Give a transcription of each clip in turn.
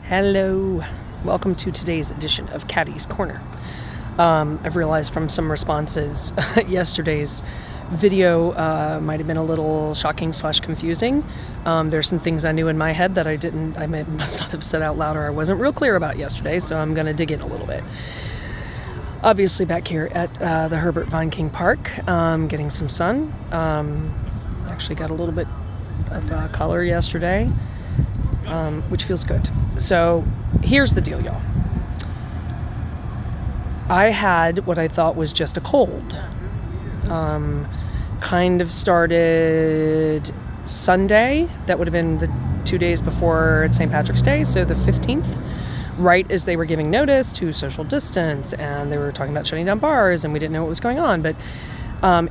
Hello, welcome to today's edition of Caddy's Corner. I've realized from some responses yesterday's video might have been a little shocking / confusing. There's some things I knew in my head that I must not have said out loud, or I wasn't real clear about yesterday, so I'm going to dig in a little bit. Obviously back here at the Herbert Vine King Park, getting some sun. Actually got a little bit of color yesterday, which feels good. So here's the deal, y'all. I had what I thought was just a cold. Kind of started Sunday. That would have been the 2 days before St. Patrick's Day, so the 15th, right as they were giving notice to social distance, and they were talking about shutting down bars, and we didn't know what was going on. But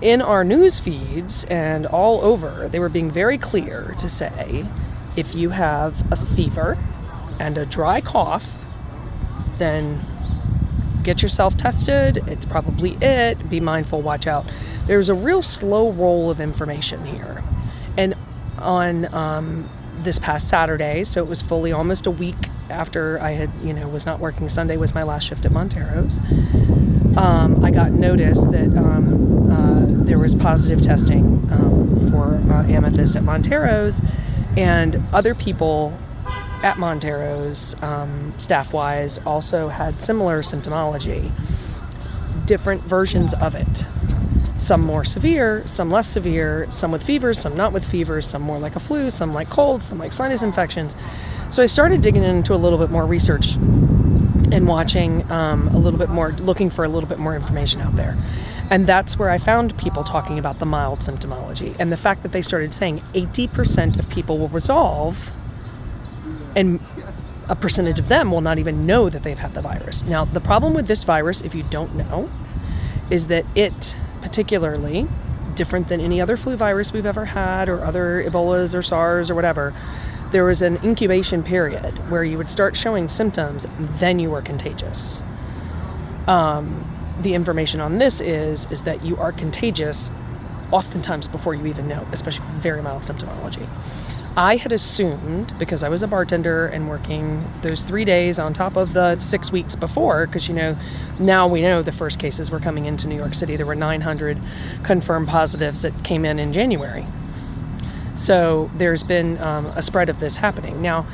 in our news feeds and all over, they were being very clear to say, if you have a fever and a dry cough, then get yourself tested. It's probably it. Be mindful, watch out. There's a real slow roll of information here. And on this past Saturday, so it was fully almost a week after I had, was not working. Sunday was my last shift at Montero's. I got notice that there was positive testing for Amethyst at Montero's, and other people at Montero's, staff-wise, also had similar symptomology, different versions of it. Some more severe, some less severe, some with fevers, some not with fevers, some more like a flu, some like colds, some like sinus infections. So I started digging into a little bit more research and watching a little bit more, looking for a little bit more information out there. And that's where I found people talking about the mild symptomology and the fact that they started saying 80% of people will resolve, and a percentage of them will not even know that they've had the virus. Now, the problem with this virus, if you don't know, is that it, particularly different than any other flu virus we've ever had, or other Ebolas or SARS or whatever, there was an incubation period where you would start showing symptoms, then you were contagious. The information on this is that you are contagious oftentimes before you even know, especially very mild symptomology. I had assumed, because I was a bartender and working those 3 days on top of the 6 weeks before, because now we know the first cases were coming into New York City. There were 900 confirmed positives that came in January. So there's been a spread of this happening. Now,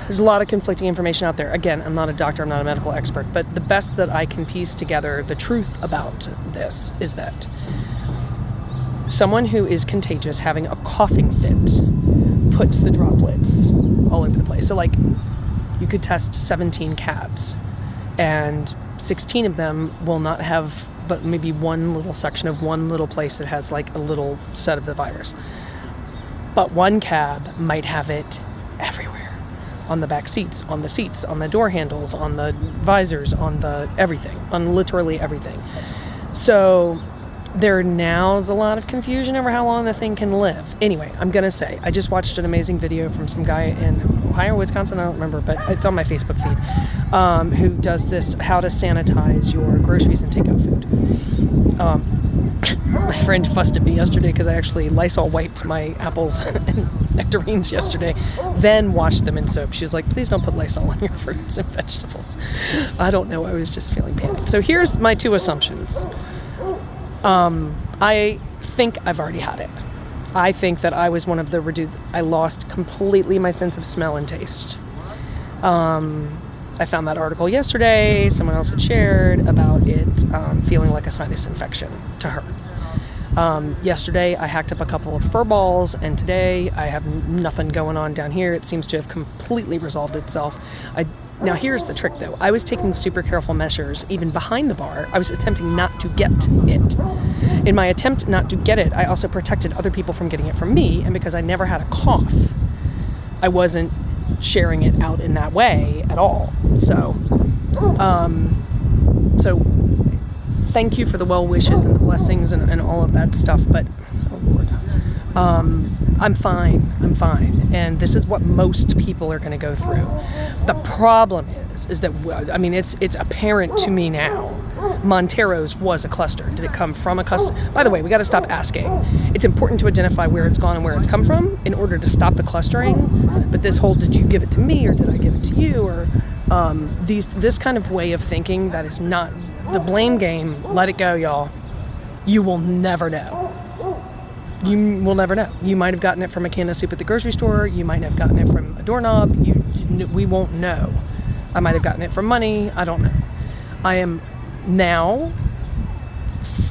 there's a lot of conflicting information out there. Again, I'm not a doctor, I'm not a medical expert, but the best that I can piece together the truth about this is that someone who is contagious having a coughing fit puts the droplets all over the place. So you could test 17 cabs, and 16 of them will not have but maybe one little section of one little place that has a little set of the virus. But one cab might have it everywhere. On the back seats, on the seats, on the door handles, on the visors, on the everything, on literally everything. So there now is a lot of confusion over how long the thing can live. Anyway, I'm going to say, I just watched an amazing video from some guy in Ohio, Wisconsin, I don't remember, but it's on my Facebook feed, who does this, how to sanitize your groceries and takeout food. My friend fussed at me yesterday because I actually Lysol wiped my apples and nectarines yesterday, then washed them in soap. She was like, please don't put Lysol on your fruits and vegetables. I don't know, I was just feeling panicked. So here's my two assumptions. I think I've already had it. I think that I was one of the I lost completely my sense of smell and taste. I found that article yesterday, someone else had shared about it feeling like a sinus infection to her. Yesterday I hacked up a couple of fur balls, and today I have nothing going on down here. It seems to have completely resolved itself. Now here's the trick though. I was taking super careful measures even behind the bar. I was attempting not to get it. In my attempt not to get it, I also protected other people from getting it from me, and because I never had a cough, I wasn't sharing it out in that way at all. So thank you for the well wishes and the blessings and all of that stuff, but oh Lord, I'm fine, and this is what most people are going to go through. The problem is that, it's apparent to me now Montero's was a cluster. Did it come from a cluster? By the way, we got to stop asking. It's important to identify where it's gone and where it's come from in order to stop the clustering. But this whole, did you give it to me or did I give it to you? Or this kind of way of thinking that is not the blame game. Let it go, y'all. You will never know. You will never know. You might have gotten it from a can of soup at the grocery store. You might have gotten it from a doorknob. We won't know. I might have gotten it from money. I don't know. I am now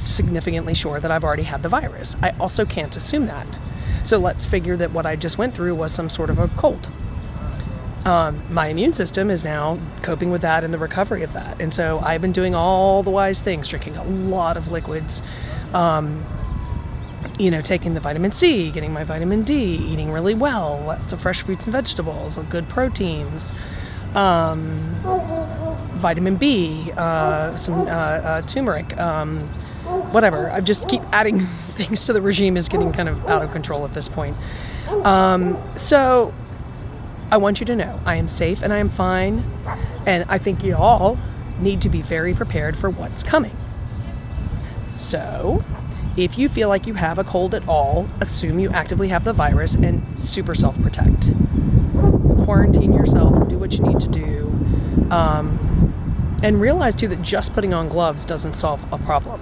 significantly sure that I've already had the virus. I also can't assume that. So let's figure that what I just went through was some sort of a cold. My immune system is now coping with that and the recovery of that. And so I've been doing all the wise things, drinking a lot of liquids, taking the vitamin C, getting my vitamin D, eating really well, lots of fresh fruits and vegetables, good proteins, vitamin B, some turmeric, whatever. I just keep adding things to the regime. Is getting kind of out of control at this point. So I want you to know I am safe and I am fine. And I think you all need to be very prepared for what's coming. So if you feel like you have a cold at all, assume you actively have the virus and super self-protect. Quarantine yourself, do what you need to do. And realize too that just putting on gloves doesn't solve a problem.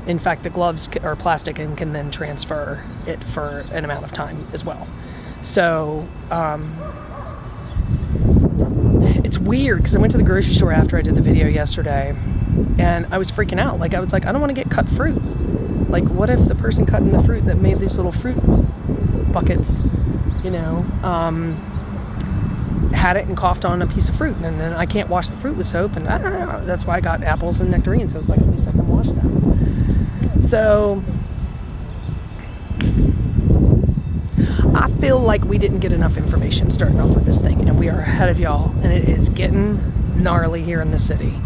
In fact, the gloves are plastic and can then transfer it for an amount of time as well. So it's weird because I went to the grocery store after I did the video yesterday and I was freaking out. Like I was like, I don't want to get cut fruit. Like what if the person cutting the fruit that made these little fruit buckets, had it and coughed on a piece of fruit, and then I can't wash the fruit with soap, and I don't know. That's why I got apples and nectarines. So I was like, at least I can wash them. So I feel like we didn't get enough information starting off with this thing, and we are ahead of y'all, and it is getting gnarly here in the city.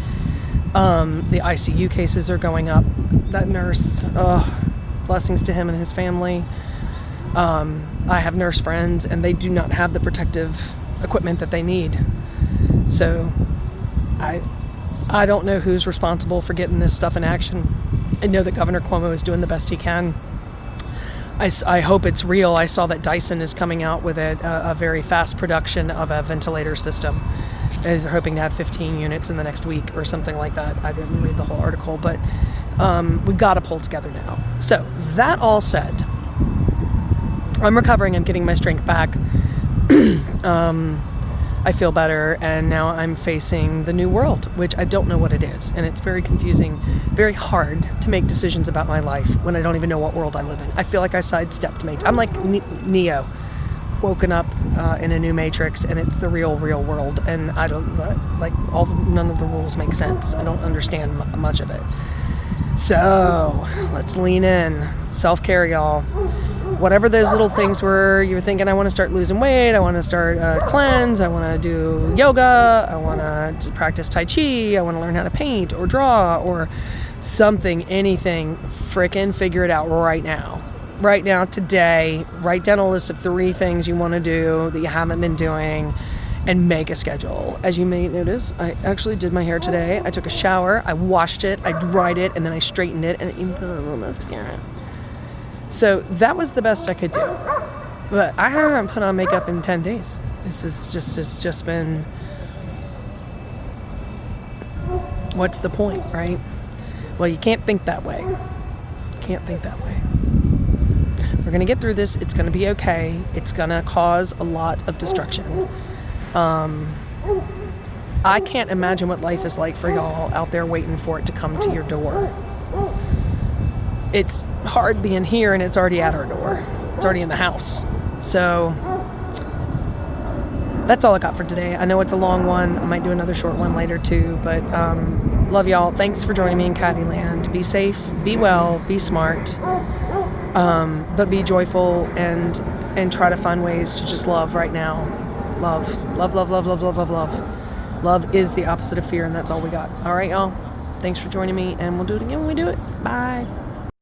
The ICU cases are going up. That nurse, blessings to him and his family. I have nurse friends, and they do not have the protective equipment that they need. So I don't know who's responsible for getting this stuff in action. I know that Governor Cuomo is doing the best he can. I hope it's real. I saw that Dyson is coming out with a very fast production of a ventilator system. They're hoping to have 15 units in the next week or something like that. I didn't read the whole article, but we've got to pull together now. So that all said, I'm recovering. I'm getting my strength back. I feel better, and now I'm facing the new world, which I don't know what it is, and it's very confusing, very hard to make decisions about my life when I don't even know what world I live in. I feel like I sidestepped I'm like Neo, woken up in a new matrix, and it's the real world, and I don't none of the rules make sense. I don't understand much of it. So let's lean in. Self-care, y'all. Whatever those little things were, you were thinking, I want to start losing weight, I want to start cleanse, I want to do yoga, I want to practice Tai Chi, I want to learn how to paint or draw or something, anything, frickin' figure it out right now. Right now, today, write down a list of 3 things you want to do that you haven't been doing and make a schedule. As you may notice, I actually did my hair today. I took a shower, I washed it, I dried it, and then I straightened it, and it even put a little mascara. So that was the best I could do. But I haven't put on makeup in 10 days. It's just been, what's the point, right? Well, you can't think that way. Can't think that way. We're going to get through this. It's going to be okay. It's going to cause a lot of destruction. I can't imagine what life is like for y'all out there waiting for it to come to your door. It's hard being here and it's already at our door. It's already in the house. So that's all I got for today. I know it's a long one. I might do another short one later too, but love y'all. Thanks for joining me in Caddyland. Be safe, be well, be smart, but be joyful and try to find ways to just love right now. Love. Love is the opposite of fear, and that's all we got. All right, y'all. Thanks for joining me, and we'll do it again when we do it. Bye.